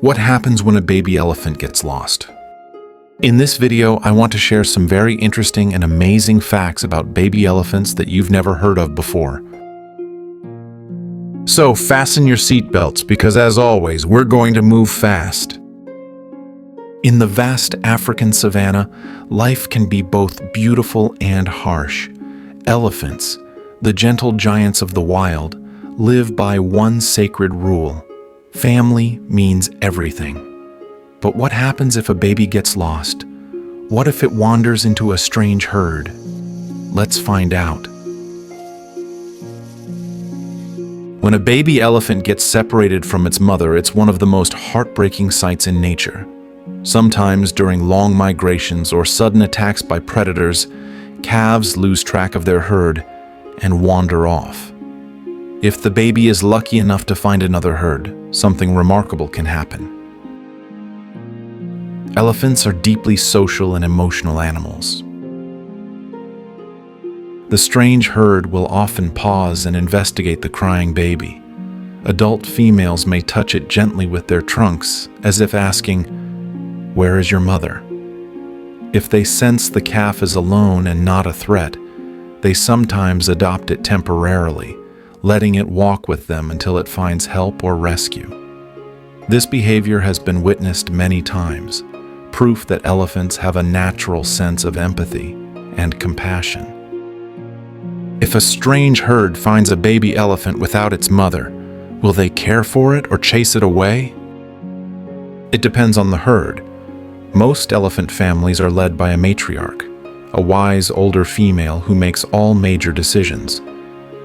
What happens when a baby elephant gets lost? In this video, I want to share some very interesting and amazing facts about baby elephants that you've never heard of before. So fasten your seatbelts because, as always, we're going to move fast. In the vast African savanna, life can be both beautiful and harsh. Elephants, the gentle giants of the wild, live by one sacred rule: family means everything. But what happens if a baby gets lost? What if it wanders into a strange herd? Let's find out. When a baby elephant gets separated from its mother, it's one of the most heartbreaking sights in nature. Sometimes during long migrations or sudden attacks by predators, calves lose track of their herd and wander off. If the baby is lucky enough to find another herd, something remarkable can happen. Elephants are deeply social and emotional animals. The strange herd will often pause and investigate the crying baby. Adult females may touch it gently with their trunks, as if asking, "Where is your mother?" If they sense the calf is alone and not a threat, they sometimes adopt it temporarily, letting it walk with them until it finds help or rescue. This behavior has been witnessed many times, proof that elephants have a natural sense of empathy and compassion. If a strange herd finds a baby elephant without its mother, will they care for it or chase it away? It depends on the herd. Most elephant families are led by a matriarch, a wise older female who makes all major decisions.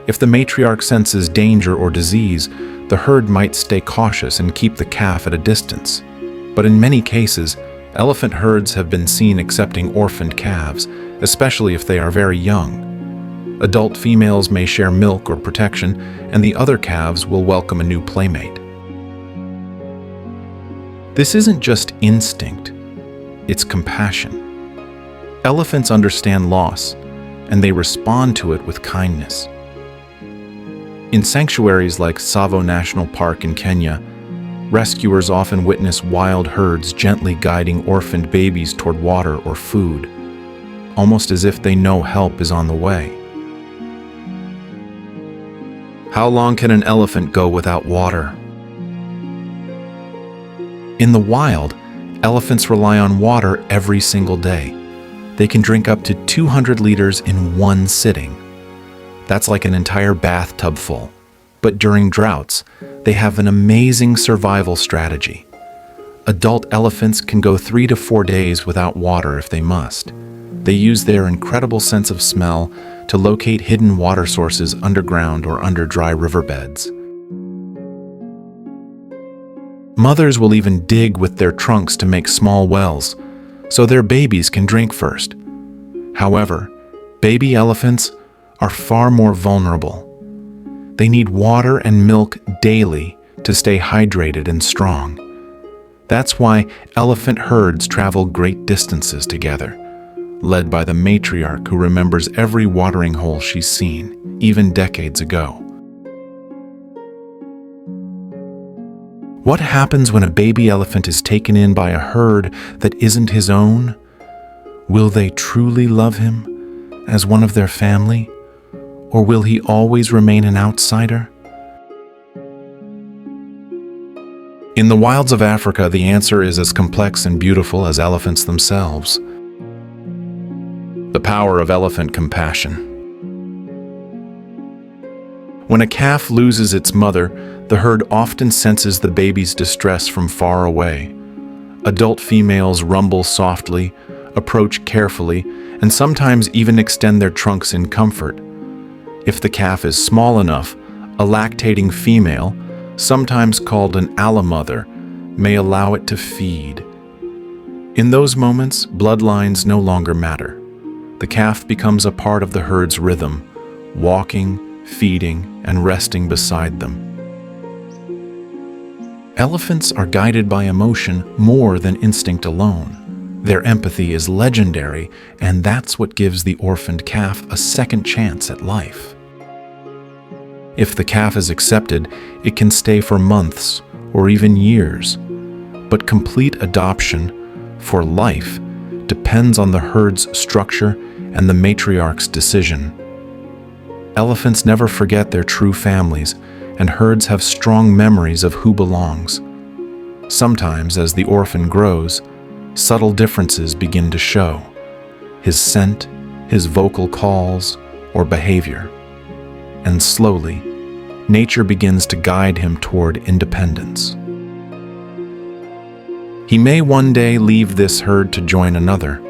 If the matriarch senses danger or disease, the herd might stay cautious and keep the calf at a distance. But in many cases, elephant herds have been seen accepting orphaned calves, especially if they are very young. Adult females may share milk or protection, and the other calves will welcome a new playmate. This isn't just instinct, it's compassion. Elephants understand loss, and they respond to it with kindness. In sanctuaries like Tsavo National Park in Kenya, rescuers often witness wild herds gently guiding orphaned babies toward water or food, almost as if they know help is on the way. How long can an elephant go without water? In the wild, elephants rely on water every single day. They can drink up to 200 liters in one sitting. That's like an entire bathtub full. But during droughts, they have an amazing survival strategy. Adult elephants can go 3 to 4 days without water if they must. They use their incredible sense of smell to locate hidden water sources underground or under dry riverbeds. Mothers will even dig with their trunks to make small wells, so their babies can drink first. However, baby elephants are far more vulnerable. They need water and milk daily to stay hydrated and strong. That's why elephant herds travel great distances together, led by the matriarch who remembers every watering hole she's seen, even decades ago. What happens when a baby elephant is taken in by a herd that isn't his own? Will they truly love him as one of their family? Or will he always remain an outsider? In the wilds of Africa, the answer is as complex and beautiful as elephants themselves. The power of elephant compassion. When a calf loses its mother, the herd often senses the baby's distress from far away. Adult females rumble softly, approach carefully, and sometimes even extend their trunks in comfort. If the calf is small enough, a lactating female, sometimes called an allamother, may allow it to feed. In those moments, bloodlines no longer matter. The calf becomes a part of the herd's rhythm, walking, feeding, and resting beside them. Elephants are guided by emotion more than instinct alone. Their empathy is legendary, and that's what gives the orphaned calf a second chance at life. If the calf is accepted, it can stay for months or even years. But complete adoption for life depends on the herd's structure and the matriarch's decision. Elephants never forget their true families, and herds have strong memories of who belongs. Sometimes, as the orphan grows, subtle differences begin to show: his scent, his vocal calls, or behavior. And slowly, nature begins to guide him toward independence. He may one day leave this herd to join another,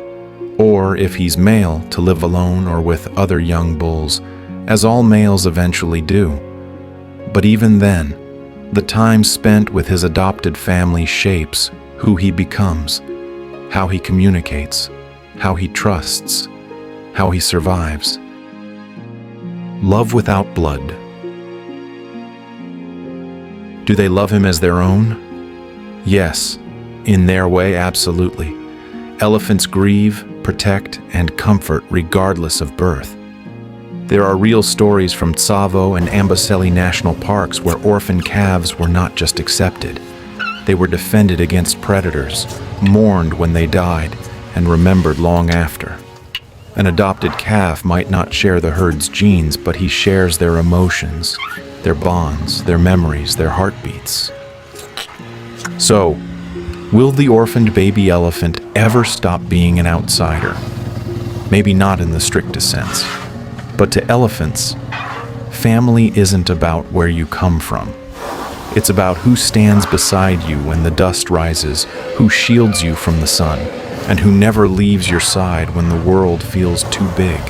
or if he's male, to live alone or with other young bulls, as all males eventually do. But even then, the time spent with his adopted family shapes who he becomes, how he communicates, how he trusts, how he survives. Love without blood. Do they love him as their own? Yes, in their way, absolutely. Elephants grieve, protect, and comfort regardless of birth. There are real stories from Tsavo and Amboseli national parks where orphan calves were not just accepted. They were defended against predators, mourned when they died, and remembered long after. An adopted calf might not share the herd's genes, but he shares their emotions, their bonds, their memories, their heartbeats. So, will the orphaned baby elephant ever stop being an outsider? Maybe not in the strictest sense. But to elephants, family isn't about where you come from. It's about who stands beside you when the dust rises, who shields you from the sun, and who never leaves your side when the world feels too big.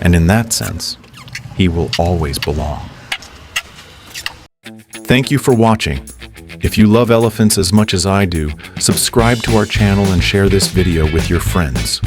And in that sense, he will always belong. Thank you for watching. If you love elephants as much as I do, subscribe to our channel and share this video with your friends.